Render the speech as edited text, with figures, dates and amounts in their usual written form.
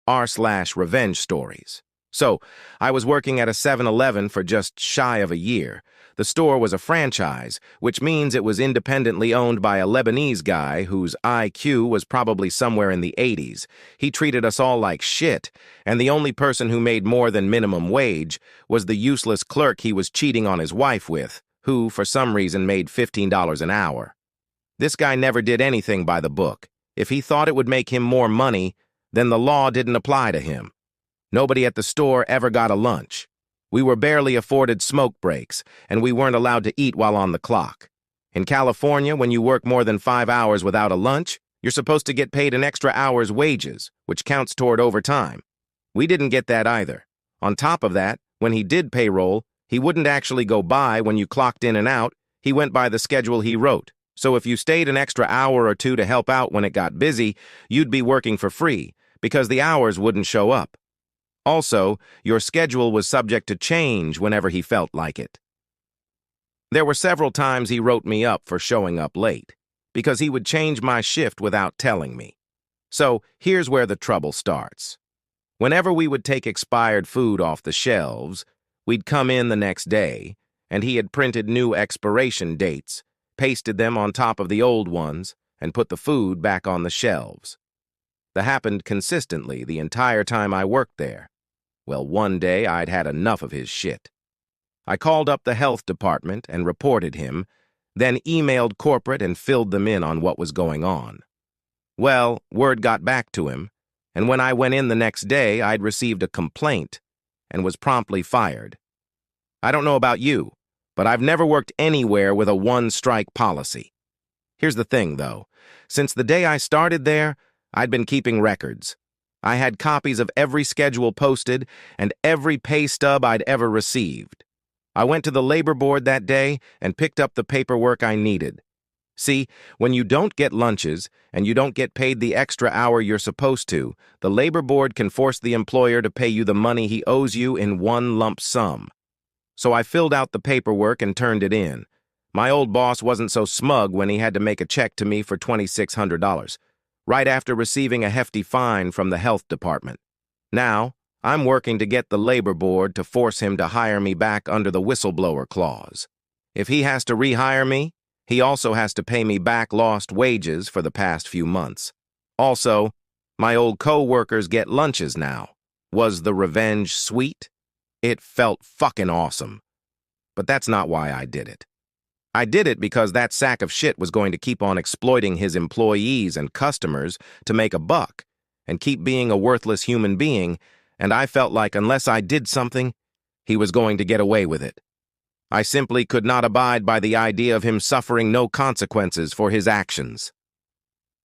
r/revenge stories. So, I was working at a 7-Eleven for just shy of a year. The store was a franchise, which means it was independently owned by a Lebanese guy whose IQ was probably somewhere in the 80s. He treated us all like shit, and the only person who made more than minimum wage was the useless clerk he was cheating on his wife with, who, for some reason, made $15 an hour. This guy never did anything by the book. If he thought it would make him more money, then the law didn't apply to him. Nobody at the store ever got a lunch. We were barely afforded smoke breaks, and we weren't allowed to eat while on the clock. In California, when you work more than 5 hours without a lunch, you're supposed to get paid an extra hour's wages, which counts toward overtime. We didn't get that either. On top of that, when he did payroll, he wouldn't actually go by when you clocked in and out. He went by the schedule he wrote. So if you stayed an extra hour or two to help out when it got busy, you'd be working for free, because the hours wouldn't show up. Also, your schedule was subject to change whenever he felt like it. There were several times he wrote me up for showing up late, because he would change my shift without telling me. So here's where the trouble starts. Whenever we would take expired food off the shelves, we'd come in the next day, and he had printed new expiration dates, pasted them on top of the old ones, and put the food back on the shelves. That happened consistently the entire time I worked there. Well, one day I'd had enough of his shit. I called up the health department and reported him, then emailed corporate and filled them in on what was going on. Well, word got back to him, and when I went in the next day, I'd received a complaint and was promptly fired. I don't know about you, but I've never worked anywhere with a one-strike policy. Here's the thing, though. Since the day I started there, I'd been keeping records. I had copies of every schedule posted and every pay stub I'd ever received. I went to the labor board that day and picked up the paperwork I needed. See, when you don't get lunches and you don't get paid the extra hour you're supposed to, the labor board can force the employer to pay you the money he owes you in one lump sum. So I filled out the paperwork and turned it in. My old boss wasn't so smug when he had to make a check to me for $2,600. Right after receiving a hefty fine from the health department. Now, I'm working to get the labor board to force him to hire me back under the whistleblower clause. If he has to rehire me, he also has to pay me back lost wages for the past few months. Also, my old co-workers get lunches now. Was the revenge sweet? It felt fucking awesome. But that's not why I did it. I did it because that sack of shit was going to keep on exploiting his employees and customers to make a buck and keep being a worthless human being, and I felt like unless I did something, he was going to get away with it. I simply could not abide by the idea of him suffering no consequences for his actions.